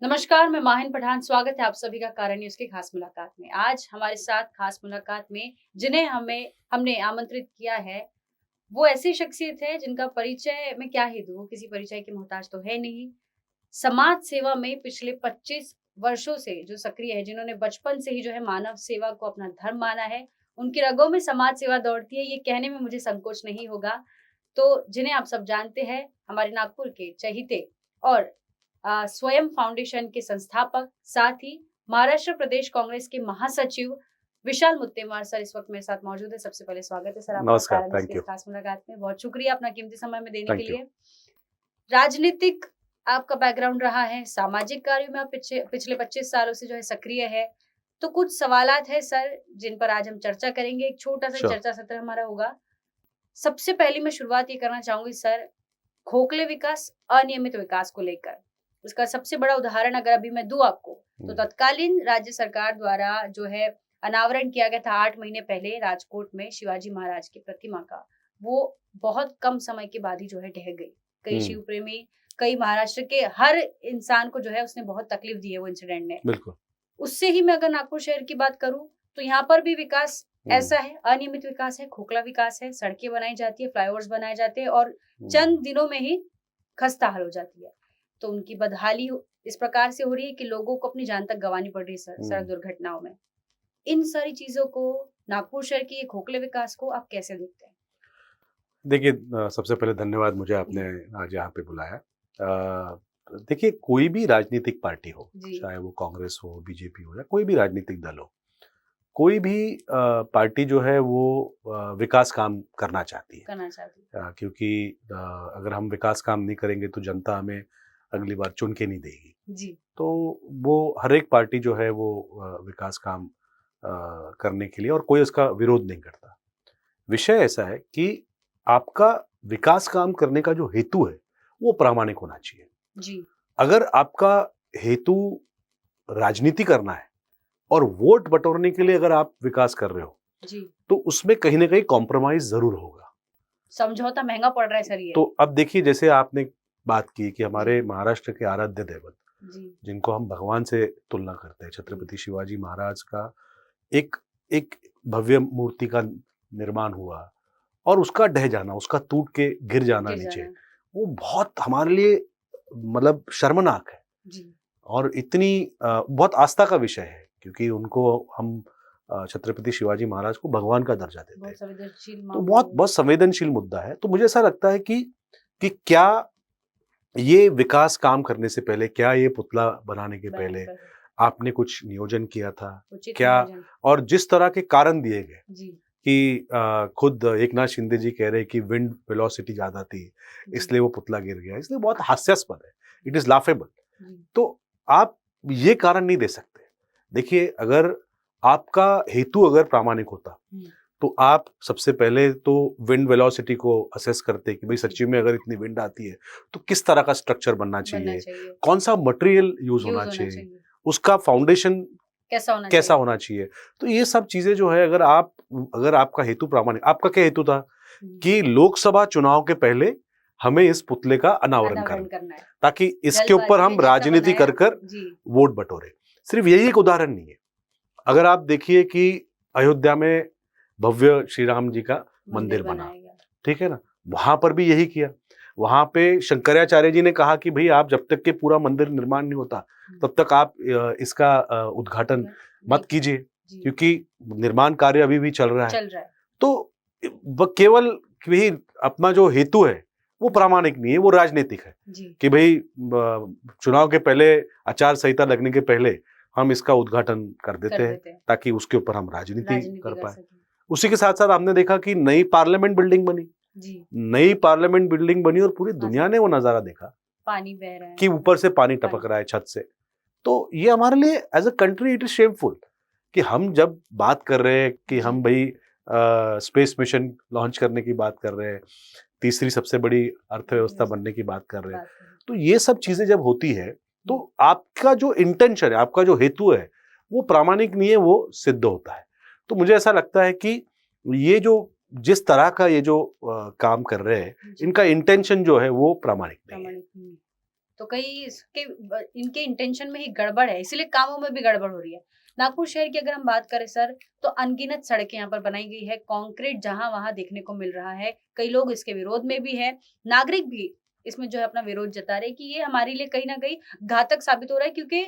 नमस्कार, मैं माहिन पठान। स्वागत है आप सभी का कारण न्यूज़ की खास मुलाकात में। आज हमारे साथ खास मुलाकात में जिन्हें हमने आमंत्रित किया है, वो ऐसी शख्सियत है जिनका परिचय मैं क्या ही दूँ, वो किसी परिचय की मोहताज तो है नहीं। समाज सेवा में पिछले 25 वर्षों से जो सक्रिय है, जिन्होंने बचपन से ही जो है मानव सेवा को अपना धर्म माना है, उनकी रगों में समाज सेवा दौड़ती है, ये कहने में मुझे संकोच नहीं होगा। तो जिन्हें आप सब जानते हैं, हमारे नागपुर के चहीते और स्वयं फाउंडेशन के संस्थापक, साथ ही महाराष्ट्र प्रदेश कांग्रेस के महासचिव विशाल मुत्तेमवार सर इस वक्त मेरे साथ मौजूद है। सबसे पहले स्वागत है सर आपका नमस्कार, कारण थैंक की यू। खास मुलाकात में। बहुत शुक्रिया अपना कीमती समय में देने के थैंक यू। लिए। राजनीतिक आपका बैकग्राउंड रहा है, सामाजिक कार्यों में आप पिछले 25 सालों से जो है सक्रिय है। तो कुछ सवालात है सर जिन पर आज हम चर्चा करेंगे। एक छोटा-सा श्योर। चर्चा सत्र हमारा होगा। सबसे पहली मैं शुरुआत ये करना चाहूँगी सर, खोखले विकास, अनियमित विकास को लेकर। इसका सबसे बड़ा उदाहरण अगर अभी मैं दूँ आपको, तो तत्कालीन राज्य सरकार द्वारा जो है अनावरण किया गया था 8 महीने पहले राजकोट में शिवाजी महाराज की प्रतिमा का। वो बहुत कम समय के बाद ही जो है ढह गई। कई शिव प्रेमी, कई महाराष्ट्र के हर इंसान को जो है उसने बहुत तकलीफ दी है वो इंसिडेंट ने। बिल्कुल। उससे ही मैं अगर नागपुर शहर की बात करूँ, तो यहाँ पर भी विकास ऐसा है, अनियमित विकास है, खोखला विकास है, सड़कें बनाई जाती है, फ्लाईओवर्स बनाए जाते हैं और चंद दिनों में ही खस्ता-हाल हो जाती है। तो उनकी बदहाली इस प्रकार से हो रही है कि लोगों को अपनी जान तक गँवानी पड़ रही है सड़क दुर्घटनाओं में। इन सारी चीज़ों को, नागपुर शहर के ये खोखले विकास को आप कैसे देखते हैं? देखिए, सबसे पहले धन्यवाद, मुझे आपने आज यहाँ पे बुलाया। देखिए, कोई भी राजनीतिक पार्टी हो, जी, चाहे वो कांग्रेस हो, बीजेपी हो या कोई भी राजनीतिक दल हो, कोई भी पार्टी जो है वो विकास काम करना चाहती है। करना चाहती हूँ। क्योंकि अगर हम विकास काम नहीं करेंगे तो जनता हमें अगली बार चुन के नहीं देगी। जी, तो वो हर एक पार्टी जो है वो विकास काम करने के लिए, और कोई उसका विरोध नहीं करता। विषय ऐसा है कि आपका विकास काम करने का जो हेतु है वो प्रामाणिक होना चाहिए। जी, अगर आपका हेतु राजनीति करना है और वोट बटोरने के लिए अगर आप विकास कर रहे हो, जी। तो उसमें कहीं ना कहीं कॉम्प्रोमाइज जरूर होगा। समझौता महँगा पड़ रहा है सर ये। तो अब देखिए, जैसे आपने बात की कि जी, हमारे महाराष्ट्र के आराध्य दैवत, जी, जिनको हम भगवान से तुलना करते हैं, छत्रपति शिवाजी महाराज का एक एक भव्य मूर्ति का निर्माण हुआ और उसका ढह जाना, उसका टूट के गिर जाना गिर नीचे, जाना। वो बहुत हमारे लिए मतलब शर्मनाक है। जी, और इतनी बहुत आस्था का विषय है, क्योंकि उनको हम छत्रपति शिवाजी महाराज को भगवान का दर्जा देते हैं। बहुत संवेदनशील तो मामला बहुत है। बहुत संवेदनशील मुद्दा है। तो मुझे ऐसा लगता है कि क्या ये विकास काम करने से पहले, क्या ये पुतला बनाने के बनाने पहले पर आपने कुछ नियोजन किया था? उचित क्या? नियोजन। और जिस तरह के कारण दिए गए जी, कि खुद एकनाथ शिंदे जी कह रहे हैं कि विंड वेलोसिटी ज्यादा थी, जी, इसलिए वो पुतला गिर गया, इसलिए बहुत हास्यास्पद है। It is laughable. जी, तो आप ये कारण नहीं दे सकते। देखिए, अगर आपका हेतु अगर प्रामाणिक होता, हुँ, तो आप सबसे पहले तो विंड वेलोसिटी को असेस करते कि भाई जी, सच्ची में अगर इतनी विंड आती है तो किस तरह का स्ट्रक्चर बनना बनना चाहिए, चाहिए, कौन सा मटेरियल यूज होना यूज़ होना चाहिए, चाहिए, उसका फाउंडेशन कैसा होना कैसा चाहिए? होना चाहिए। तो ये सब चीजें जो है, अगर आपका हेतु प्रामाणिक, आपका क्या हेतु था हुँ, कि लोकसभा चुनाव के पहले हमें इस पुतले का अनावरण अनावरण करना, करना है। ताकि इसके ऊपर जल्दबाजी में हम जैसा राजनीति बनाया कर कर जी, वोट बटोरे। सिर्फ यही एक उदाहरण नहीं है। अगर आप देखिए कि अयोध्या में भव्य श्री राम जी का मंदिर मंदिर बना, बनाया गया। ठीक है ना? वहां पर भी यही किया। वहां पे शंकराचार्य जी ने कहा कि भाई, आप जब तक के पूरा मंदिर निर्माण नहीं होता, हुँ, तब तक आप इसका उद्घाटन उद्घाटन नहीं मत कीजिए, जी, क्योंकि निर्माण कार्य अभी भी चल रहा है। चल रहा है। तो वो केवल भी अपना जो हेतु है वो प्रामाणिक नहीं है, वो राजनीतिक है जी, कि भाई चुनाव के पहले, आचार संहिता लगने के पहले हम इसका उद्घाटन कर कर देते हैं, देते हैं, ताकि उसके ऊपर हम राजनीति राजनीति कर कर पाए। सकें। उसी के साथ साथ हमने देखा कि नई पार्लियामेंट बिल्डिंग बनी। जी, नई पार्लियामेंट बिल्डिंग बनी और पूरी दुनिया ने वो नजारा देखा पानी बह रहा कि है, ऊपर से पानी पानी टपक रहा है छत से। तो ये हमारे लिए as a country it is shameful कि हम जब बात कर रहे हैं कि जी, हम भाई स्पेस मिशन लॉन्च करने की बात कर रहे हैं, तीसरी सबसे बड़ी अर्थव्यवस्था बनने की बात कर रहे हैं, बात करें। तो ये सब चीजें जब होती है, तो आपका जो इंटेंशन है, आपका जो हेतु है, वो प्रामाणिक नहीं है, वो सिद्ध होता है। तो मुझे ऐसा लगता है कि ये जो जिस तरह का ये जो काम कर रहे हैं, जी, इनका इंटेंशन जो है वो प्रामाणिक नहीं है। प्रामाणिक नहीं। तो कई इनके इंटेंशन में ही गड़बड़ है, इसलिए कामों में भी गड़बड़ हो रही है। नागपुर शहर की अगर हम बात करें सर, तो अनगिनत सड़कें यहाँ पर बनाई गई है, कंक्रीट जहां वहां देखने को मिल रहा है। कई लोग इसके विरोध में भी है, नागरिक भी इसमें जो है अपना विरोध जता रहे कि ये हमारे लिए कहीं ना कहीं घातक साबित हो रहा है, क्योंकि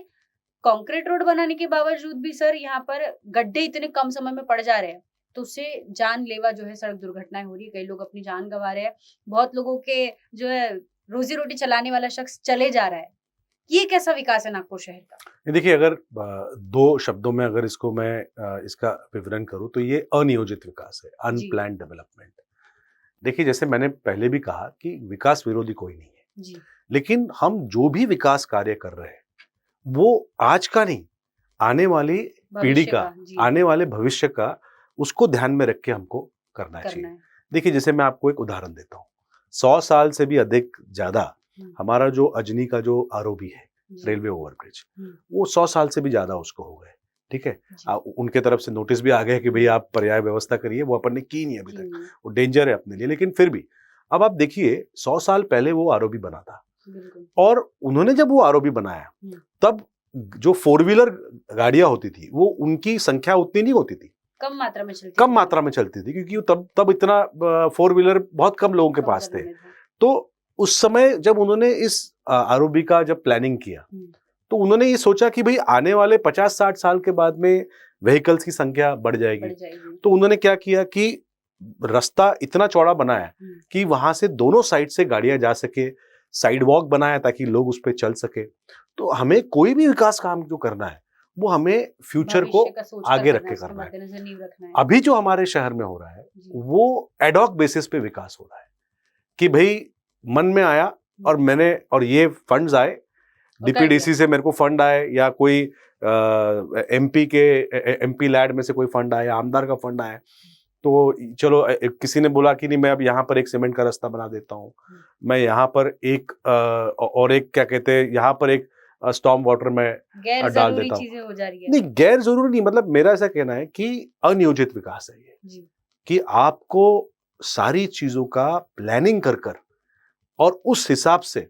कंक्रीट रोड बनाने के बावजूद भी सर यहाँ पर गड्ढे इतने कम समय में पड़ जा रहे हैं, तो उससे जानलेवा जो है सड़क दुर्घटनाएं हो रही है। कई लोग अपनी जान गंवा रहे हैं, बहुत लोगों के जो है रोजी रोटी चलाने वाला शख्स चले जा रहा है। ये कैसा विकास है नागपुर शहर का? ये देखिए, अगर दो शब्दों में अगर इसको मैं इसका विवरण करूं तो ये अनियोजित विकास है, अनप्लान्ड डेवलपमेंट। देखिए, जैसे मैंने पहले भी कहा कि विकास विरोधी कोई नहीं है जी। लेकिन हम जो भी विकास कार्य कर रहे हैं वो आज का नहीं, आने वाली पीढ़ी का, आने वाले भविष्य का, उसको ध्यान में रख के हमको करना चाहिए। देखिए, जैसे मैं आपको एक उदाहरण देता हूँ, 100 साल से भी अधिक ज्यादा हमारा जो अजनी का जो आरओबी है, रेलवे ओवरब्रिज, वो 100 साल से भी ज्यादा उसको हो गए। ठीक है, उनके तरफ से नोटिस भी आ गए कि भाई आप पर्याय व्यवस्था करिए, वो अपन ने की नहीं अभी तक, वो डेंजर है अपने लिए। लेकिन फिर भी अब आप देखिए, 100 साल पहले वो आरओबी बना था और उन्होंने जब वो आरओबी बनाया तब जो 4 व्हीलर गाड़ियां होती थी वो उनकी संख्या उतनी नहीं होती थी, कम मात्रा में चलती थी, क्योंकि तब इतना 4 व्हीलर बहुत कम लोगों के पास थे। तो उस समय जब उन्होंने इस आरओबी का जब प्लानिंग किया तो उन्होंने ये सोचा कि भाई आने वाले 50-60 साल के बाद में व्हीकल्स की संख्या बढ़ जाएगी। तो उन्होंने क्या किया कि रास्ता इतना चौड़ा बनाया कि वहां से दोनों साइड से गाड़ियां जा सके, साइड वॉक बनाया ताकि लोग उस पर चल सके। तो हमें कोई भी विकास काम जो करना है वो हमें फ्यूचर को आगे रख के करना है। अभी जो हमारे शहर में हो रहा है वो एडॉक बेसिस पे विकास हो रहा है कि भाई मन में आया और ये फंड्स आए, डीपीडीसी से मेरे को फंड आए, या कोई एमपी लैड में से कोई फंड आया, आमदार का फंड आया, तो चलो किसी ने बोला कि नहीं मैं अब यहाँ पर एक सीमेंट का रास्ता बना देता हूँ, मैं यहाँ पर एक और एक क्या कहते हैं यहाँ पर एक स्टॉर्म वाटर में डाल देता हूँ। हो जा रही है। नहीं, गैर जरूरी नहीं, मतलब मेरा ऐसा कहना है कि अनियोजित विकास है ये, कि आपको सारी चीजों का प्लानिंग कर और उस हिसाब से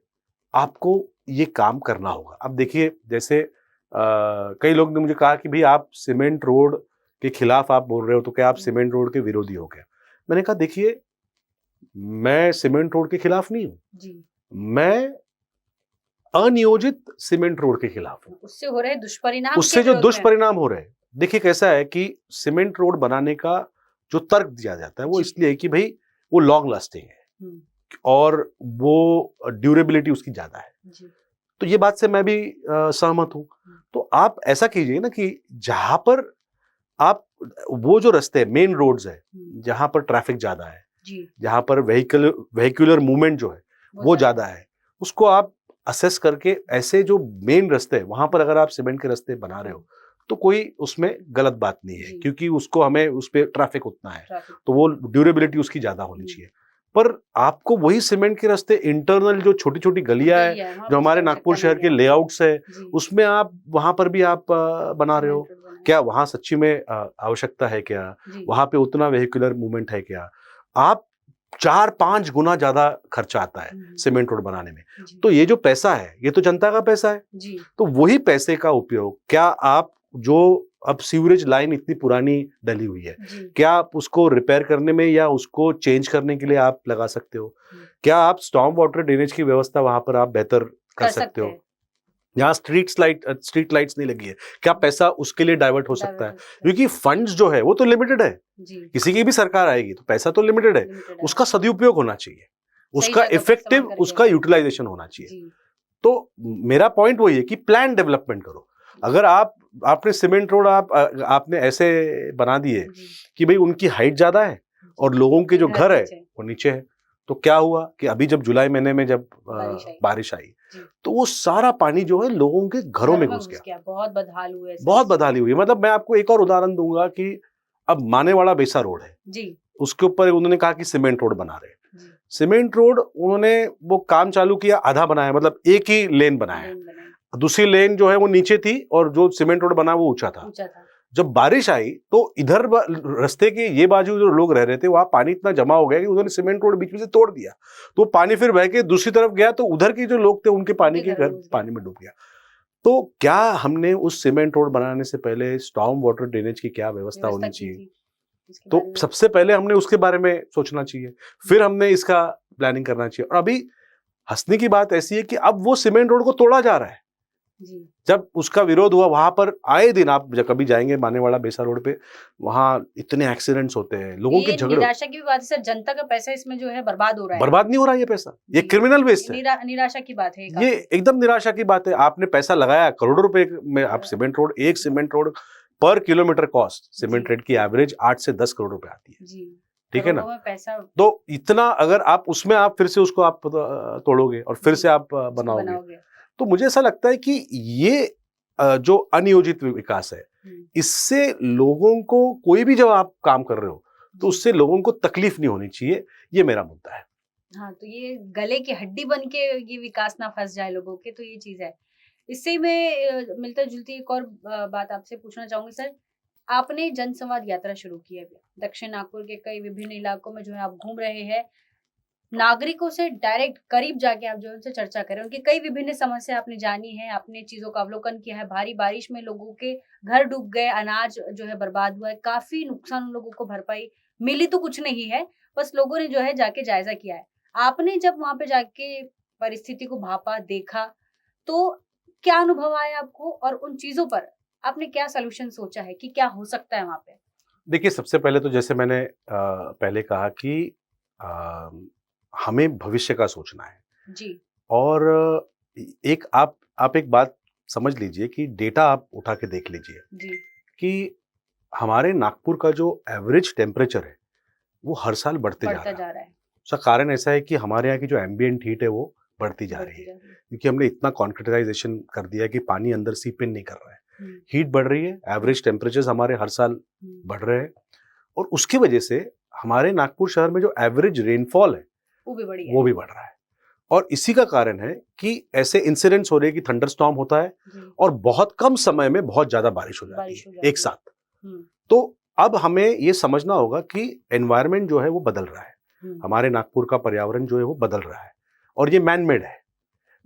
आपको ये काम करना होगा। अब देखिए, जैसे कई लोग ने मुझे कहा कि भाई आप सीमेंट रोड के खिलाफ आप बोल रहे हो, तो क्या आप सीमेंट रोड के विरोधी हो गया? मैंने कहा देखिए, मैं सीमेंट रोड के खिलाफ नहीं हूं, मैं अनियोजित सीमेंट रोड के खिलाफ हूं। उससे हो रहे दुष्परिणाम, उससे जो दुष्परिणाम हो रहे हैं, देखिए कैसा है कि सीमेंट रोड बनाने का जो तर्क दिया जाता है वो इसलिए है कि भाई वो लॉन्ग लास्टिंग है और वो ड्यूरेबिलिटी उसकी ज्यादा है। तो ये बात से मैं भी सहमत हूं। तो आप ऐसा कीजिए ना कि जहां पर आप वो जो रास्ते मेन रोड्स है जहां पर ट्रैफिक ज्यादा है, जहां पर वेहिकुलर मूवमेंट जो है वो ज्यादा है, उसको आप असेस करके ऐसे जो मेन रास्ते है वहां पर अगर आप सीमेंट के रास्ते बना रहे हो तो कोई उसमें गलत बात नहीं है, क्योंकि उसको हमें उस पर ट्रैफिक उतना है तो वो ड्यूरेबिलिटी उसकी ज्यादा होनी चाहिए। पर आपको वही सीमेंट के रास्ते इंटरनल जो छोटी छोटी गलियां है जो हमारे नागपुर शहर के लेआउट्स है उसमें आप वहां पर भी आप बना रहे हो, क्या वहां सच्ची में आवश्यकता है? क्या वहां पे उतना वेहिकुलर मूवमेंट है? क्या आप 4-5 गुना ज्यादा खर्चा आता है सीमेंट रोड बनाने में। तो ये जो पैसा है ये तो जनता का पैसा है, तो वही पैसे का उपयोग क्या आप जो अब सीवरेज लाइन इतनी पुरानी डली हुई है, क्या आप उसको रिपेयर करने में या उसको चेंज करने के लिए आप लगा सकते हो? क्या आप स्टॉर्म वाटर ड्रेनेज की व्यवस्था वहां पर आप बेहतर कर सकते हो? यहाँ स्ट्रीट लाइट्स नहीं लगी है, क्या पैसा उसके लिए डाइवर्ट हो सकता है? क्योंकि फंड्स जो है वो तो लिमिटेड है, किसी की भी सरकार आएगी तो पैसा तो लिमिटेड है, उसका सदुपयोग होना चाहिए, उसका इफेक्टिव उसका यूटिलाइजेशन होना चाहिए। तो मेरा पॉइंट वही है कि प्लान डेवलपमेंट करो। अगर आपने सीमेंट रोड आपने ऐसे बना दिए कि भाई उनकी हाइट ज्यादा है और लोगों के जो घर है वो नीचे है, तो क्या हुआ कि अभी जब जुलाई महीने में जब बारिश आई तो वो सारा पानी जो है लोगों के घरों में घुस गया। बहुत बदहाली हुई। मतलब मैं आपको एक और उदाहरण दूंगा कि अब मानेवाड़ा बेसा रोड है जी, उसके ऊपर उन्होंने कहा कि सीमेंट रोड बना रहे। सीमेंट रोड उन्होंने वो काम चालू किया, आधा बनाया, मतलब एक ही लेन बनाया, दूसरी लेन जो है वो नीचे थी और जो सीमेंट रोड बना वो ऊंचा था। जब बारिश आई तो इधर रास्ते के ये बाजू जो लोग रह रहे थे वहां पानी इतना जमा हो गया कि उन्होंने सीमेंट रोड बीच में से तोड़ दिया, तो पानी फिर बह के दूसरी तरफ गया, तो उधर के जो लोग थे उनके पानी के घर पानी में डूब गया। तो क्या हमने उस सीमेंट रोड बनाने से पहले स्टॉर्म वाटर ड्रेनेज की क्या व्यवस्था होनी चाहिए, तो सबसे पहले हमने उसके बारे में सोचना चाहिए, फिर हमने इसका प्लानिंग करना चाहिए। और अभी हंसने की बात ऐसी है कि अब वो सीमेंट रोड को तोड़ा जा रहा है। जब उसका विरोध हुआ, वहां पर आए दिन आप जब कभी जाएंगे मानेवाड़ा बेसा रोड पे, वहां इतने एक्सीडेंट्स होते हैं, लोगों के झगड़े। निराशा की भी बात है सर, जनता का पैसा इसमें जो है बर्बाद हो रहा है। बर्बाद नहीं हो रहा है ये पैसा, ये क्रिमिनल वेस्ट है। निराशा की बात है ये एकदम निराशा की बात है। आपने पैसा लगाया करोड़ों रुपए में, आप सीमेंट रोड, एक सीमेंट रोड पर किलोमीटर कॉस्ट सीमेंट रोड की एवरेज 8 से 10 करोड़ रुपए आती है, ठीक है ना। पैसा तो इतना अगर आप उसमें आप फिर से उसको आप तोड़ोगे और फिर से आप बनाओगे, तो मुझे ऐसा लगता है कि ये जो अनियोजित विकास है, इससे लोगों को, कोई भी जब आप काम कर रहे हो तो उससे लोगों को तकलीफ नहीं होनी चाहिए, ये मेरा मुद्दा है। हाँ, तो ये गले की हड्डी बन के ये विकास ना फंस जाए लोगों के, तो ये चीज है। इससे मैं मिलता जुलती एक और बात आपसे पूछना चाहूंगी सर, आपने जन संवाद यात्रा शुरू की है दक्षिण नागपुर के कई विभिन्न इलाकों में जो है आप घूम रहे हैं, नागरिकों से डायरेक्ट करीब जाके आप जो उनसे चर्चा करें, उनकी कई विभिन्न समस्या आपने जानी है, आपने चीजों का अवलोकन किया है। भारी बारिश में लोगों के घर डूब गए, अनाज जो है बर्बाद हुआ है, काफी नुकसान उन लोगों को भरपाई मिली तो कुछ नहीं है, बस लोगों ने जो है जाके जायजा किया है। आपने जब वहां पे जाके परिस्थिति को भापा, देखा, तो क्या अनुभव आया आपको और उन चीजों पर आपने क्या सोल्यूशन सोचा है कि क्या हो सकता है वहां पे? देखिए, सबसे पहले तो जैसे मैंने पहले कहा कि हमें भविष्य का सोचना है जी। और एक आप एक बात समझ लीजिए कि डेटा आप उठा के देख लीजिए जी। कि हमारे नागपुर का जो एवरेज टेम्परेचर है वो हर साल बढ़ते जा रहा है। उसका कारण ऐसा है कि हमारे यहाँ की जो एम्बिएंट हीट है वो बढ़ती जा रही है, क्योंकि हमने इतना कॉन्क्रीटाइजेशन कर दिया है कि पानी अंदर सीप इन नहीं कर रहा है, हीट बढ़ रही है, एवरेज टेम्परेचर हमारे हर साल बढ़ रहे हैं, और उसकी वजह से हमारे नागपुर शहर में जो एवरेज रेनफॉल है वो भी बढ़ रहा है। और इसी का कारण है कि ऐसे इंसिडेंट्स हो रहे हैं कि थंडरस्टॉर्म होता है और बहुत कम समय में बहुत ज्यादा बारिश हो जाती है एक साथ। तो अब हमें ये समझना होगा कि एनवायरनमेंट जो है वो बदल रहा है, हमारे नागपुर का पर्यावरण जो है वो बदल रहा है और ये मैन मेड है।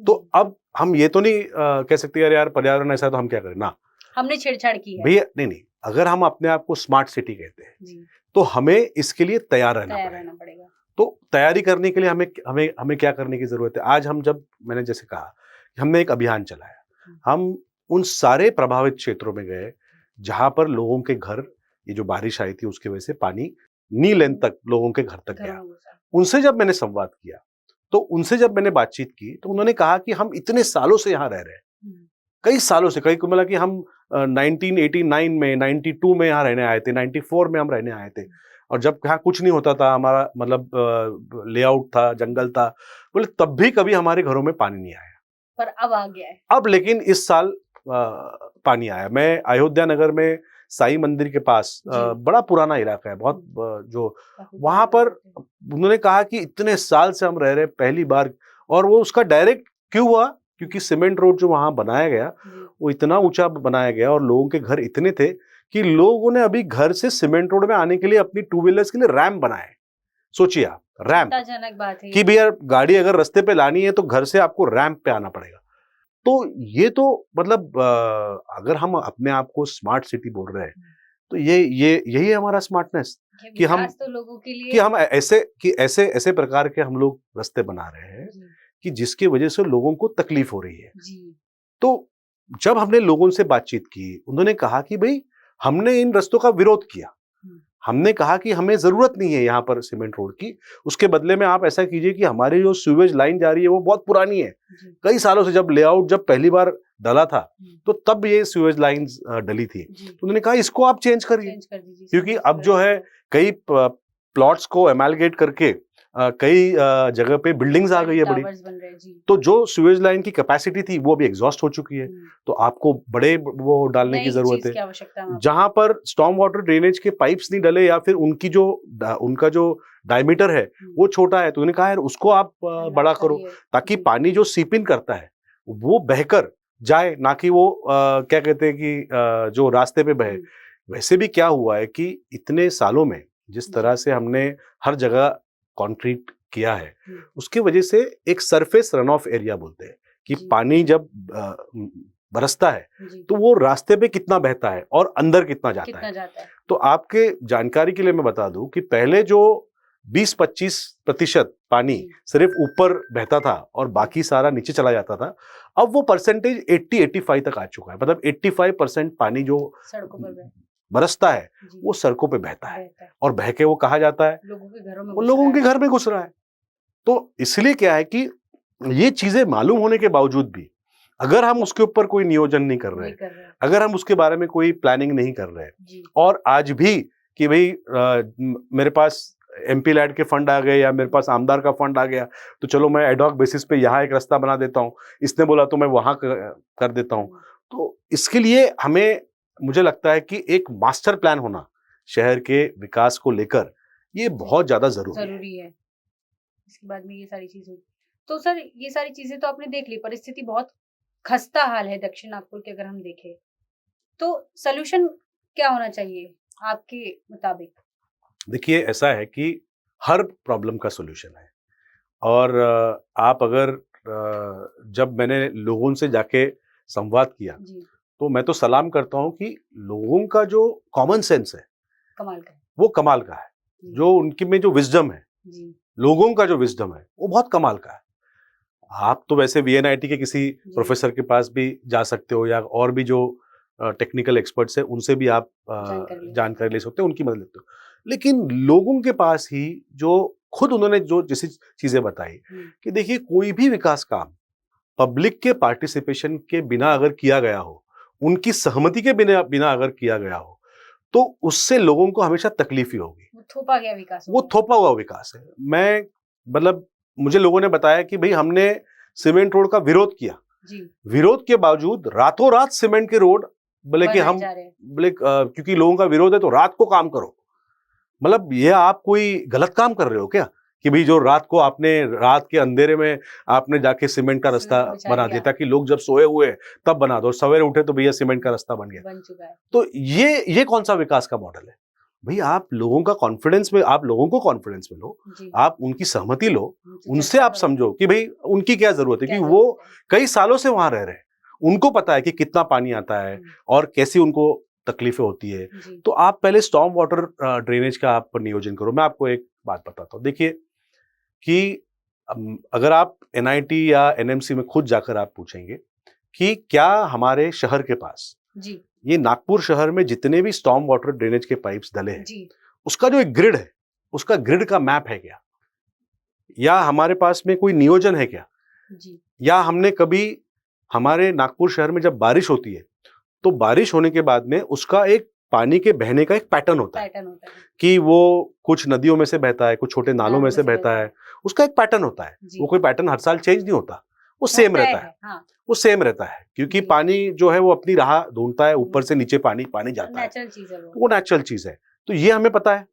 तो अब हम ये तो नहीं कह सकते यार पर्यावरण ऐसा है तो हम क्या करें ना, हमने छेड़छाड़ की है भैया। नहीं, अगर हम अपने आप को स्मार्ट सिटी कहते हैं तो हमें इसके लिए तैयार रहना पड़ेगा। तो तैयारी करने के लिए हमें क्या करने की जरूरत है। आज हम, जब मैंने जैसे कहा, हमने एक अभियान चलाया, हम उन सारे प्रभावित क्षेत्रों में गए जहां पर लोगों के घर, ये जो बारिश आई थी उसकी वजह से पानी नी लेंथ तक लोगों के घर तक गया। उनसे जब मैंने संवाद किया, तो उनसे जब मैंने बातचीत की, तो उन्होंने कहा कि हम इतने सालों से यहाँ रह रहे हैं, कई सालों से, कई को मिला कि हम 1989 में, 92 में यहाँ रहने आए थे, 94 में हम रहने आए थे, और जब यहाँ कुछ नहीं होता था, हमारा मतलब लेआउट था, जंगल था, बोले तब भी कभी हमारे घरों में पानी नहीं आया, पर अब आ गया है। अब लेकिन इस साल पानी आया। मैं अयोध्या नगर में साई मंदिर के पास, बड़ा पुराना इलाका है बहुत, जो वहां पर उन्होंने कहा कि इतने साल से हम रह रहे, पहली बार, और वो उसका डायरेक्ट क्यों हुआ, क्योंकि सीमेंट रोड जो वहां बनाया गया वो इतना ऊंचा बनाया गया और लोगों के घर इतने थे कि लोगों ने अभी घर से सीमेंट रोड में आने के लिए अपनी टू व्हीलर्स के लिए रैम्प बनाए। सोचिए आप, रैम्प, बात है कि भैया गाड़ी अगर रास्ते पे लानी है तो घर से आपको रैम्प पे आना पड़ेगा। तो ये तो मतलब अगर हम अपने आप को स्मार्ट सिटी बोल रहे हैं तो यही हमारा स्मार्टनेस, कि हम तो लोगों के लिए, कि हम ऐसे प्रकार के हम लोग रास्ते बना रहे हैं कि जिसकी वजह से लोगों को तकलीफ हो रही है। तो जब हमने लोगों से बातचीत की, उन्होंने कहा कि भाई हमने इन रास्तों का विरोध किया, हमने कहा कि हमें जरूरत नहीं है यहाँ पर सीमेंट रोड की, उसके बदले में आप ऐसा कीजिए कि हमारी जो सीवेज लाइन जा रही है वो बहुत पुरानी है, कई सालों से, जब लेआउट जब पहली बार डला था तो तब ये सीवेज लाइंस डली थी, तो उन्होंने कहा इसको आप चेंज करिए, क्योंकि अब जो है कई प्लॉट्स को एमालगेट करके कई जगह पे बिल्डिंग्स आ गई है बड़ी, तो जो सीवेज लाइन की कैपेसिटी थी वो अभी एग्जॉस्ट हो चुकी है, तो आपको बड़े वो डालने की जरूरत है। जहां पर स्टॉर्म वाटर ड्रेनेज के पाइप्स नहीं डले या फिर उनका जो डायमीटर है वो छोटा है, तो उन्होंने कहा यार उसको आप बड़ा करो, ताकि पानी जो सीप इन करता है वो बहकर जाए, ना कि वो क्या कहते हैं कि जो रास्ते पे बहे, वैसे भी क्या हुआ है कि इतने सालों में जिस तरह से हमने हर जगह कंक्रीट किया है, उसकी वजह से एक सरफेस रन ऑफ एरिया बोलते हैं कि पानी जब बरसता है तो वो रास्ते पे कितना बहता है और अंदर कितना जाता है। तो आपके जानकारी के लिए मैं बता दूं कि पहले जो 20-25% पानी सिर्फ ऊपर बहता था और बाकी सारा नीचे चला जाता था, अब वो परसेंटेज 80-85 तक आ चुका है। मतलब 85% पानी जो सड़कों पर बरसता है वो सड़कों पे बहता है और बह के वो कहाँ जाता है, वो लोगों के घर में घुस रहा है। तो इसलिए क्या है कि ये चीजें मालूम होने के बावजूद भी अगर हम उसके ऊपर कोई नियोजन नहीं कर रहे, अगर हम उसके बारे में कोई प्लानिंग नहीं कर रहे, और आज भी कि भाई मेरे पास MP लैड के फंड आ गए या मेरे पास आमदार का फंड आ गया तो चलो मैं एडॉक बेसिस पे यहाँ एक रास्ता बना देता हूँ, इसने बोला तो मैं वहां कर देता हूँ। तो इसके लिए हमें, मुझे लगता है कि एक मास्टर प्लान होना शहर के विकास को लेकर ये बहुत ज्यादा जरूरी है। इसके बाद में ये सारी चीजें, तो सर ये सारी चीजें तो आपने देख ली, परिस्थिति बहुत खस्ता हाल है दक्षिण नागपुर के अगर हम देखें, तो सलूशन क्या होना चाहिए आपके मुताबिक? देखिए ऐसा है कि हर प्रॉब्लम का सॉल्यूशन है, और आप अगर जब मैंने लोगों से जाके संवाद किया तो मैं तो सलाम करता हूं कि लोगों का जो कॉमन सेंस है कमाल का है, वो कमाल का है। जो उनकी में जो विजडम है, लोगों का जो विजडम है वो बहुत कमाल का है। आप तो वैसे VNIT के किसी प्रोफेसर के पास भी जा सकते हो या और भी जो टेक्निकल एक्सपर्ट्स है उनसे भी आप जानकारी ले सकते हो, उनकी मदद लेते हो। लेकिन लोगों के पास ही जो खुद उन्होंने जो जैसी चीजें बताई कि देखिए कोई भी विकास काम पब्लिक के पार्टिसिपेशन के बिना अगर किया गया हो, उनकी सहमति के बिना अगर किया गया हो, तो उससे लोगों को हमेशा तकलीफ ही होगी। वो थोपा गया विकास, वो थोपा हुआ विकास है। मैं मतलब मुझे लोगों ने बताया कि भाई हमने सीमेंट रोड का विरोध किया, विरोध के बावजूद रातों रात सीमेंट के रोड बोले कि हम बोले क्योंकि लोगों का विरोध है तो रात को काम करो। मतलब ये आप कोई गलत काम कर रहे हो क्या कि भाई जो रात को आपने रात के अंधेरे में आपने जाके सीमेंट का रास्ता बना दिया ताकि लोग जब सोए हुए तब बना दो, सवेरे उठे तो भैया सीमेंट का रास्ता बन गया। तो ये कौन सा विकास का मॉडल है भाई? आप लोगों का कॉन्फिडेंस में, आप लोगों को कॉन्फिडेंस में लो, आप उनकी सहमति लो, उनसे आप समझो कि भाई उनकी क्या जरूरत है, कि वो कई सालों से वहां रह रहे हैं, उनको पता है कि कितना पानी आता है और कैसी उनको तकलीफें होती है। तो आप पहले स्टॉर्म वाटर ड्रेनेज का आप नियोजन करो। मैं आपको एक बात बताता हूँ, देखिए कि अगर आप NIT या NMC में खुद जाकर आप पूछेंगे कि क्या हमारे शहर के पास ये नागपुर शहर में जितने भी स्टॉर्म वाटर ड्रेनेज के पाइप्स डले हैं उसका जो एक ग्रिड है, उसका ग्रिड का मैप है क्या, या हमारे पास में कोई नियोजन है क्या? या हमने कभी हमारे नागपुर शहर में जब बारिश होती है तो बारिश होने के बाद में उसका एक पानी के बहने का एक पैटर्न होता है कि वो कुछ नदियों में से बहता है, कुछ छोटे नालों में से बहता है, उसका एक पैटर्न होता है। वो कोई पैटर्न हर साल चेंज नहीं होता, वो सेम रहता है। हाँ। वो सेम रहता है क्योंकि पानी जो है वो अपनी राह ढूंढता है, ऊपर से नीचे पानी जाता है, वो नेचुरल चीज है। तो ये हमें पता है।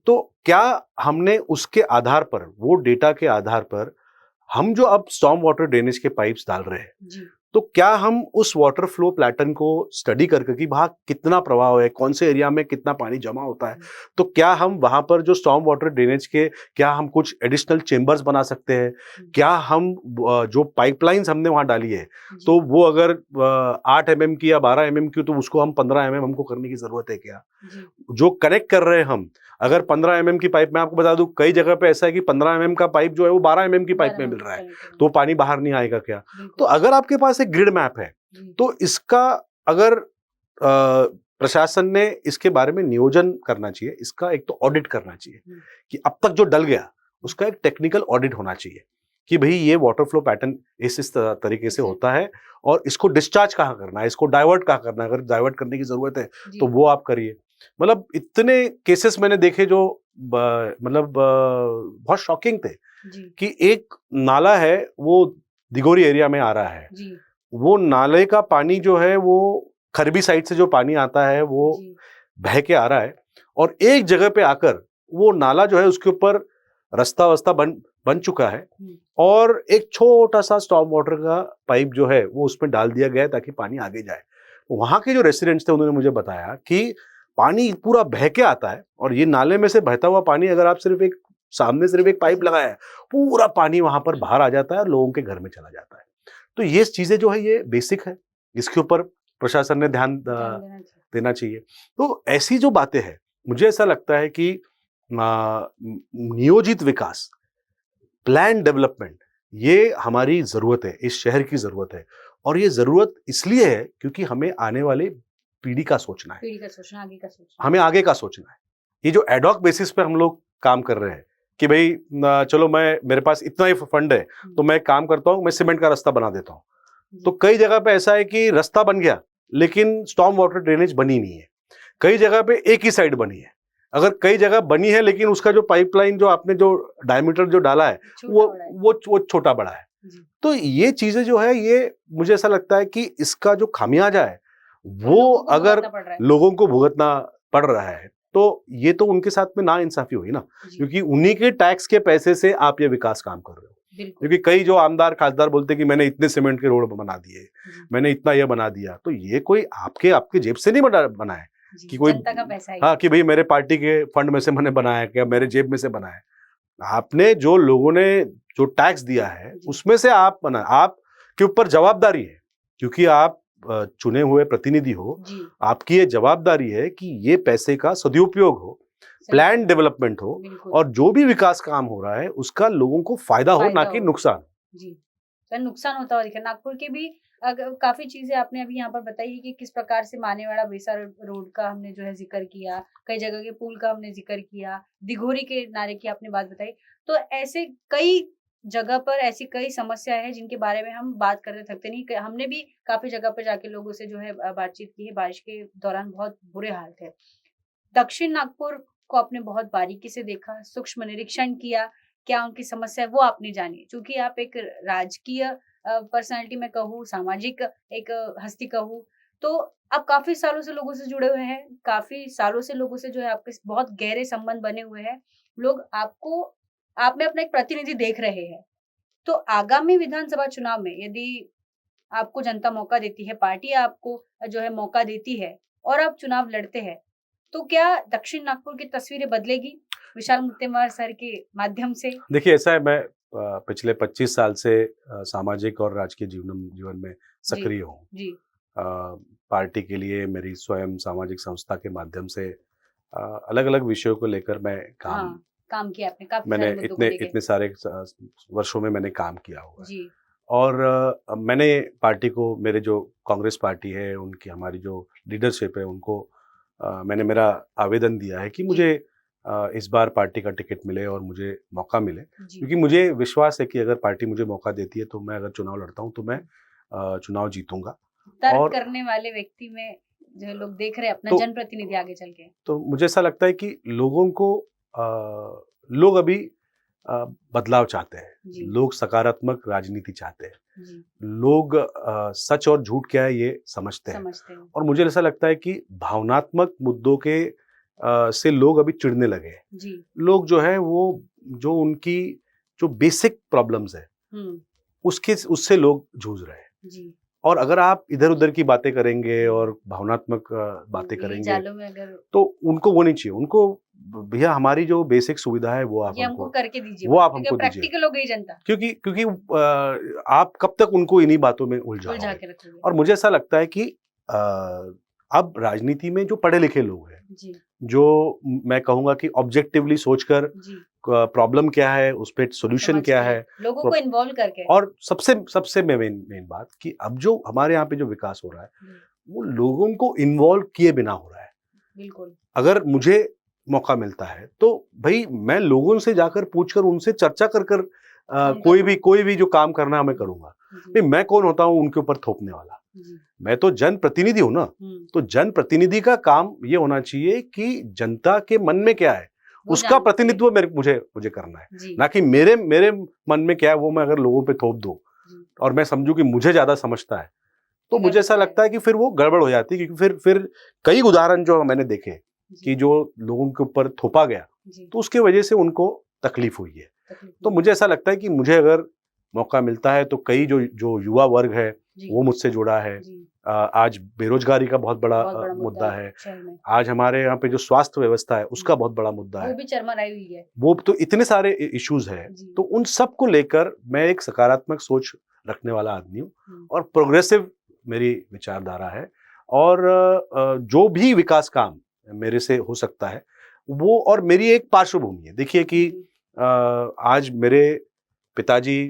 तो क्या हमने उसके आधार पर, वो डेटा के आधार पर हम जो अब स्टॉर्म वाटर ड्रेनेज के पाइप्स डाल रहे हैं, तो क्या हम उस वाटर फ्लो पैटर्न को स्टडी करके कि वहां कितना प्रवाह है, कौन से एरिया में कितना पानी जमा होता है, तो क्या हम वहां पर जो स्टॉर्म वाटर ड्रेनेज के, क्या हम कुछ एडिशनल चेंबर्स बना सकते हैं? क्या हम जो पाइपलाइंस हमने वहां डाली है तो वो अगर 8 mm की या 12 mm की तो उसको हम 15 mm हमको करने की जरूरत है क्या? जो कनेक्ट कर रहे हैं हम, अगर 15 mm की पाइप, मैं आपको बता दूं कई जगह पे ऐसा है कि 15 mm का पाइप जो है वो 12 mm की पाइप में मिल रहा है, तो पानी बाहर नहीं आएगा क्या? तो अगर आपके पास एक ग्रिड मैप है तो इसका अगर प्रशासन ने इसके बारे में नियोजन करना चाहिए, इसका एक तो ऑडिट करना चाहिए कि अब तक जो डल गया उसका एक टेक्निकल ऑडिट होना चाहिए कि भाई ये वाटर फ्लो पैटर्न इस तरीके से होता है और इसको डिस्चार्ज कहाँ करना है, इसको डाइवर्ट कहाँ करना है, अगर डाइवर्ट करने की जरूरत है तो वो आप करिए। मतलब इतने केसेस मैंने देखे जो मतलब बहुत शॉकिंग थे कि एक नाला है वो दिगोरी एरिया में आ रहा है, वो नाले का पानी जो है वो खरबी साइड से जो पानी आता है वो बह के आ रहा है और एक जगह पे आकर वो नाला जो है उसके ऊपर रास्ता वास्ता बन चुका है और एक छोटा सा स्टॉर्म वाटर का पाइप जो है वो उसमें डाल दिया गया है ताकि पानी आगे जाए। वहां के जो रेसिडेंट्स थे उन्होंने मुझे बताया कि पानी पूरा बह के आता है, और ये नाले में से बहता हुआ पानी अगर आप सामने सिर्फ एक पाइप लगाया है, पूरा पानी वहां पर बाहर आ जाता है और लोगों के घर में चला जाता है। तो ये चीजें जो है ये बेसिक है, इसके ऊपर प्रशासन ने ध्यान देना चाहिए। तो ऐसी जो बातें हैं, मुझे ऐसा लगता है कि नियोजित विकास, प्लान डेवलपमेंट, ये हमारी जरूरत है, इस शहर की जरूरत है। और ये जरूरत इसलिए है क्योंकि हमें आने वाले पीढ़ी का सोचना है, आगे का सोचना, हमें आगे का सोचना है। ये जो एडॉक बेसिस पे हम लोग काम कर रहे हैं कि भाई चलो मेरे पास इतना ही फंड है तो मैं काम करता हूँ, मैं सीमेंट का रास्ता बना देता हूँ। तो कई जगह पे ऐसा है कि रास्ता बन गया लेकिन स्टॉर्म वाटर ड्रेनेज बनी नहीं है। कई जगह पे एक ही साइड बनी है, अगर कई जगह बनी है लेकिन उसका जो पाइपलाइन जो आपने जो डायमीटर जो डाला है वो छोटा बड़ा है। तो ये चीजें जो है, ये मुझे ऐसा लगता है कि इसका जो खामियाजा है वो अगर लोगों को भुगतना पड़ रहा है तो ये तो उनके साथ में ना इंसाफी हुई ना, क्योंकि उन्हीं के टैक्स के पैसे से आप ये विकास काम कर रहे हो। क्योंकि कई जो आमदार खासदार बोलते हैं कि मैंने इतने सीमेंट के रोड बना दिए, मैंने इतना ये बना दिया, तो ये कोई आपके जेब से नहीं बना है कि कोई जनता का पैसा है। हाँ कि भाई मेरे पार्टी के फंड में से मैंने बनाया, क्या मेरे जेब में से बनाया। आपने जो लोगों ने जो टैक्स दिया है उसमें से आप बना, आपके ऊपर जवाबदारी है, क्योंकि आप चुने हुए प्रतिनिधि हो, आपकी ये जवाबदारी है कि ये पैसे का सदुपयोग हो, प्लान डेवलपमेंट हो, और जो भी विकास काम हो रहा है उसका लोगों को फायदा हो, ना कि नुकसान। जी, तो नुकसान होता हुआ दिखा। नागपुर के भी काफी चीजें आपने अभी यहाँ पर बताई कि किस प्रकार से मानेवाड़ा बेसा रोड का हमने जो है जिक्र किया, कई जगह के पुल का हमने जिक्र किया, दिघोरी के नारे की आपने बात बताई। तो ऐसे कई जगह पर ऐसी कई समस्या है जिनके बारे में हम बात करते थकते नहीं। हमने भी काफी जगह पर जाके लोगों से जो है बातचीत की है। बारिश के दौरान बहुत बुरे हाल थे। दक्षिण नागपुर को आपने बहुत बारीकी से देखा, सूक्ष्म निरीक्षण किया, क्या उनकी समस्या है वो आपने जानी। क्योंकि आप एक राजकीय पर्सनालिटी में कहूँ, सामाजिक एक हस्ती कहूँ, तो आप काफी सालों से लोगों से जुड़े हुए हैं, काफी सालों से लोगों से जो है आपके बहुत गहरे संबंध बने हुए हैं। लोग आप में अपना एक प्रतिनिधि देख रहे हैं। तो आगामी विधानसभा चुनाव में यदि आपको जनता मौका देती है, पार्टी आपको जो है मौका देती है और आप चुनाव लड़ते हैं, तो क्या दक्षिण नागपुर की तस्वीरें बदलेगी विशाल मुत्तेमवार सर के माध्यम से? देखिए, ऐसा है, मैं पिछले 25 साल से सामाजिक और राजकीय जीवन में सक्रिय हूँ। पार्टी के लिए मेरी स्वयं सामाजिक संस्था के माध्यम से अलग अलग विषयों को लेकर मैं काम किया आपने, काफी मैंने इतने सारे वर्षों में मैंने काम किया हुआ है। और मैंने पार्टी को, मेरे जो कांग्रेस पार्टी है उनकी, हमारी जो लीडरशिप है उनको मैंने मेरा आवेदन दिया है कि मुझे इस बार पार्टी का टिकट मिले और मुझे मौका मिले, क्योंकि मुझे विश्वास है कि अगर पार्टी मुझे मौका देती है तो मैं अगर चुनाव लड़ता हूं तो मैं चुनाव जीतूंगा। तर्क करने वाले व्यक्ति में जो लोग देख रहे हैं अपना जनप्रतिनिधि आगे चल के, तो मुझे ऐसा लगता है कि लोगों को लोग अभी बदलाव चाहते हैं, लोग सकारात्मक राजनीति चाहते हैं, लोग सच और झूठ क्या है ये समझते हैं। और मुझे ऐसा लगता है कि भावनात्मक मुद्दों के से लोग अभी चिढ़ने लगे हैं। लोग जो है वो जो उनकी जो बेसिक प्रॉब्लम्स है उससे लोग जूझ रहे हैं। और अगर आप इधर उधर की बातें करेंगे और भावनात्मक बातें करेंगे तो उनको वो नहीं चाहिए। उनको भैया हमारी जो बेसिक सुविधा है वो आप हमको करके दीजिए, वो आप हमको प्रैक्टिकल हो गई जनता, क्योंकि आप कब तक उनको इन्हीं बातों में उलझा के रखोगे। और मुझे ऐसा लगता है कि अब राजनीति में जो पढ़े लिखे लोग हैं, जो मैं कहूंगा कि ऑब्जेक्टिवली सोचकर प्रॉब्लम क्या है, उस पर सोल्यूशन क्या है, लोगों को इन्वॉल्व करके, और सबसे मेन बात कि अब जो हमारे यहाँ पे जो विकास हो रहा है वो लोगों को इन्वॉल्व किए बिना हो रहा है। बिल्कुल। अगर मुझे मौका मिलता है तो भाई मैं लोगों से जाकर पूछकर उनसे चर्चा कर कोई भी जो काम करना है मैं करूंगा। भाई मैं कौन होता हूँ उनके ऊपर थोपने वाला? मैं तो जनप्रतिनिधि हूं ना। तो जनप्रतिनिधि का काम ये होना चाहिए कि जनता के मन में क्या है उसका प्रतिनिधित्व मुझे करना है, ना कि मेरे मन में क्या है वो मैं अगर लोगों पे थोप दूं और मैं समझूं कि मुझे ज्यादा समझता है, तो मुझे ऐसा लगता है कि फिर वो गड़बड़ हो जाती है। क्योंकि फिर कई उदाहरण जो मैंने देखे कि जो लोगों के ऊपर थोपा गया तो उसके वजह से उनको तकलीफ हुई है। तो मुझे ऐसा लगता है कि मुझे अगर मौका मिलता है तो कई जो जो युवा वर्ग है जी वो मुझसे जुड़ा है। जी आज बेरोजगारी का बहुत बड़ा बहुत बड़ा मुद्दा है। शहर में। आज हमारे यहाँ पे जो स्वास्थ्य व्यवस्था है उसका बहुत बड़ा मुद्दा वो है। भी चरमराई हुई है। वो तो इतने सारे इश्यूज हैं, जी तो उन सब को लेकर मैं एक सकारात्मक सोच रखने वाला आदमी हूँ हम्म, और प्रोग्रेसिव मेरी विचारधारा है। और जो भी विकास काम मेरे से हो सकता है वो, और मेरी एक पार्श्वभूमि है। देखिए कि जी आज मेरे पिताजी,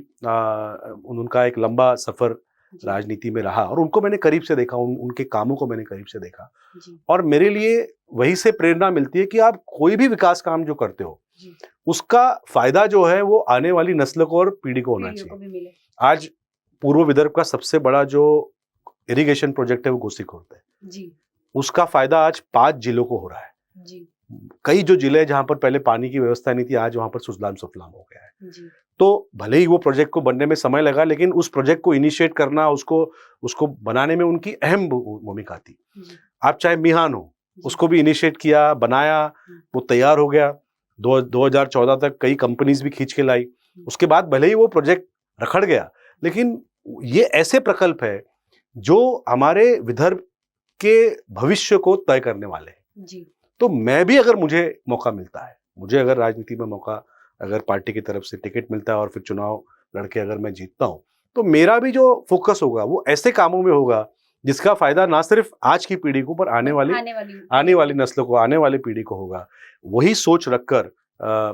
उनका एक लंबा सफर जी राजनीति में रहा और उनको मैंने करीब से देखा, उनके कामों को मैंने करीब से देखा। जी और मेरे लिए वहीं से प्रेरणा मिलती है कि आप कोई भी विकास काम जो करते हो जी उसका फायदा जो है वो आने वाली नस्ल को और पीढ़ी को होना पीढ़ियों को चाहिए। भी मिले। आज पूर्व विदर्भ का सबसे बड़ा जो इरिगेशन प्रोजेक्ट है वो गोसीखुर्द है। जी उसका फायदा आज 5 जिलों को हो रहा है। जी कई जो जिले जहां पर पहले पानी की व्यवस्था नहीं थी, आज वहां पर सुजलाम सुफलाम हो गया है। जी तो भले ही वो प्रोजेक्ट को बनने में समय लगा, लेकिन उस प्रोजेक्ट को इनिशिएट करना, उसको उसको बनाने में उनकी अहम भूमिका थी। जी आप चाहे मिहान हो, जी उसको भी इनिशिएट किया, बनाया, वो तैयार हो गया। 2014 तक कई कंपनीज भी खींच के लाई। उसके बाद भले ही वो प्रोजेक्ट रखड़ गया, लेकिन ये ऐसे प्रकल्प है जो हमारे विदर्भ के भविष्य को तय करने वाले हैं। जी तो मैं भी, अगर मुझे मौका मिलता है, मुझे अगर राजनीति में मौका, अगर पार्टी की तरफ से टिकट मिलता है और फिर चुनाव लड़के अगर मैं जीतता हूं, तो मेरा भी जो फोकस होगा वो ऐसे कामों में होगा जिसका फायदा ना सिर्फ आज की पीढ़ी को, पर आने वाली नस्लों को, आने वाली पीढ़ी को होगा। वही सोच रखकर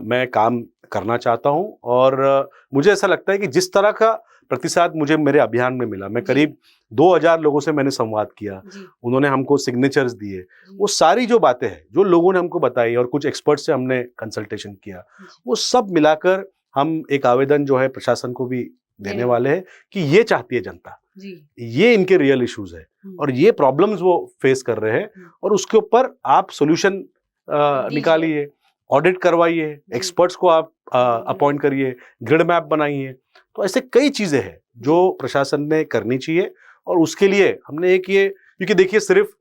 मैं काम करना चाहता हूं। और मुझे ऐसा लगता है कि जिस तरह का प्रतिसाद मुझे मेरे अभियान में मिला, मैं जी। करीब 2000 लोगों से मैंने संवाद किया, जी उन्होंने हमको सिग्नेचर्स दिए, जी वो सारी जो बातें हैं जो लोगों ने हमको बताई और कुछ एक्सपर्ट से हमने कंसल्टेशन किया, जी वो सब मिलाकर हम एक आवेदन जो है प्रशासन को भी देने वाले हैं कि ये चाहती है जनता, जी ये इनके रियल इश्यूज है और ये प्रॉब्लम्स वो फेस कर रहे हैं और उसके ऊपर आप सॉल्यूशन निकालिए, ऑडिट करवाइए, एक्सपर्ट्स को आप अपॉइंट करिए, ग्रिड मैप बनाइए। तो ऐसे कई चीजें हैं जो प्रशासन ने करनी चाहिए। और उसके लिए हमने एक ये, क्योंकि देखिए सिर्फ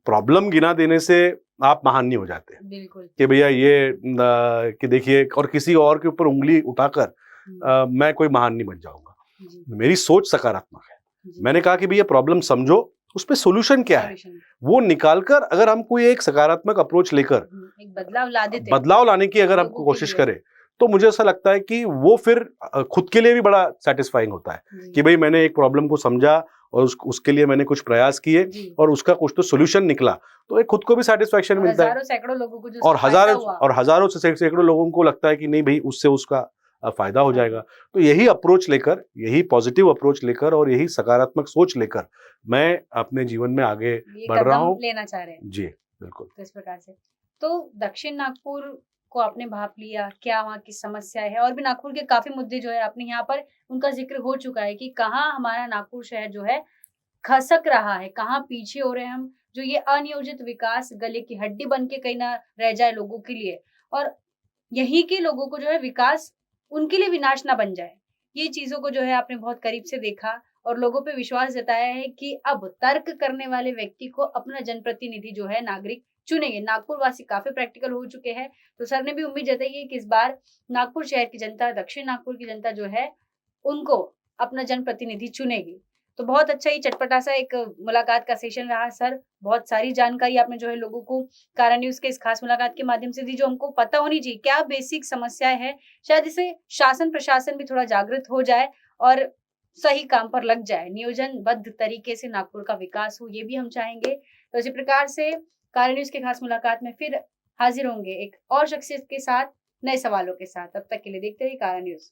प्रॉब्लम गिना देने से आप महान नहीं हो जाते बिल्कुल कि भैया ये कि देखिए, और किसी और के ऊपर उंगली उठाकर मैं कोई महान नहीं बन जाऊंगा। जी मेरी सोच सकारात्मक है। जी मैंने कहा कि भैया प्रॉब्लम समझो, उस पे सॉल्यूशन क्या है वो निकालकर अगर हम कोई एक सकारात्मक अप्रोच लेकर एक बदलाव लाने की अगर हम लोगों के कोशिश लिए। करें, तो मुझे ऐसा लगता है कि वो फिर खुद के लिए भी बड़ा सेटिस्फाइंग होता है जी कि भाई मैंने एक प्रॉब्लम को समझा और उसके लिए मैंने कुछ प्रयास किए जी और उसका कुछ तो सॉल्यूशन निकला, तो एक खुद को भी सेटिस्फेक्शन और मिलता है। हजारों सैकड़ों लोगों को जो और उससे फायदा हजारों से सैकड़ों लोगों को लगता है कि नहीं भाई, उससे उसका फायदा हो जाएगा। तो यही अप्रोच लेकर, यही पॉजिटिव अप्रोच लेकर और यही सकारात्मक सोच लेकर मैं अपने जीवन में आगे ये बढ़ रहा कदम हूँ। लेना चाह रहे हैं जी बिल्कुल। तो इस प्रकार से। तो दक्षिण नागपुर को आपने भाप लिया, क्या वहाँ की समस्या है, और भी नागपुर के काफी मुद्दे जो है आपने यहाँ पर उनका जिक्र हो चुका है कि कहाँ हमारा नागपुर शहर जो है खसक रहा है, कहाँ पीछे हो रहे हैं हम, जो ये अनियोजित विकास गले की हड्डी बन के कहीं ना रह जाए लोगों के लिए, और यहीं के लोगों को जो है विकास उनके लिए विनाश ना बन जाए। ये चीजों को जो है आपने बहुत करीब से देखा और लोगों पे विश्वास जताया है कि अब तर्क करने वाले व्यक्ति को अपना जनप्रतिनिधि जो है नागरिक चुनेंगे। नागपुर वासी काफी प्रैक्टिकल हो चुके हैं, तो सर ने भी उम्मीद जताई है कि इस बार नागपुर शहर की जनता, दक्षिण नागपुर की जनता जो है उनको अपना जनप्रतिनिधि चुनेगी। तो बहुत अच्छा ही चटपटा सा एक मुलाकात का सेशन रहा सर। बहुत सारी जानकारी आपने जो है लोगों को कारण न्यूज के इस खास मुलाकात के माध्यम से दी, जो हमको पता होनी चाहिए क्या बेसिक समस्याएं हैं। शायद इसे शासन प्रशासन भी थोड़ा जागृत हो जाए और सही काम पर लग जाए, नियोजनबद्ध तरीके से नागपुर का विकास हो, ये भी हम चाहेंगे। तो इसी प्रकार से कारण न्यूज के खास मुलाकात में फिर हाजिर होंगे एक और शख्सियत के साथ, नए सवालों के साथ। तब तक के लिए देखते रहिए कारण न्यूज।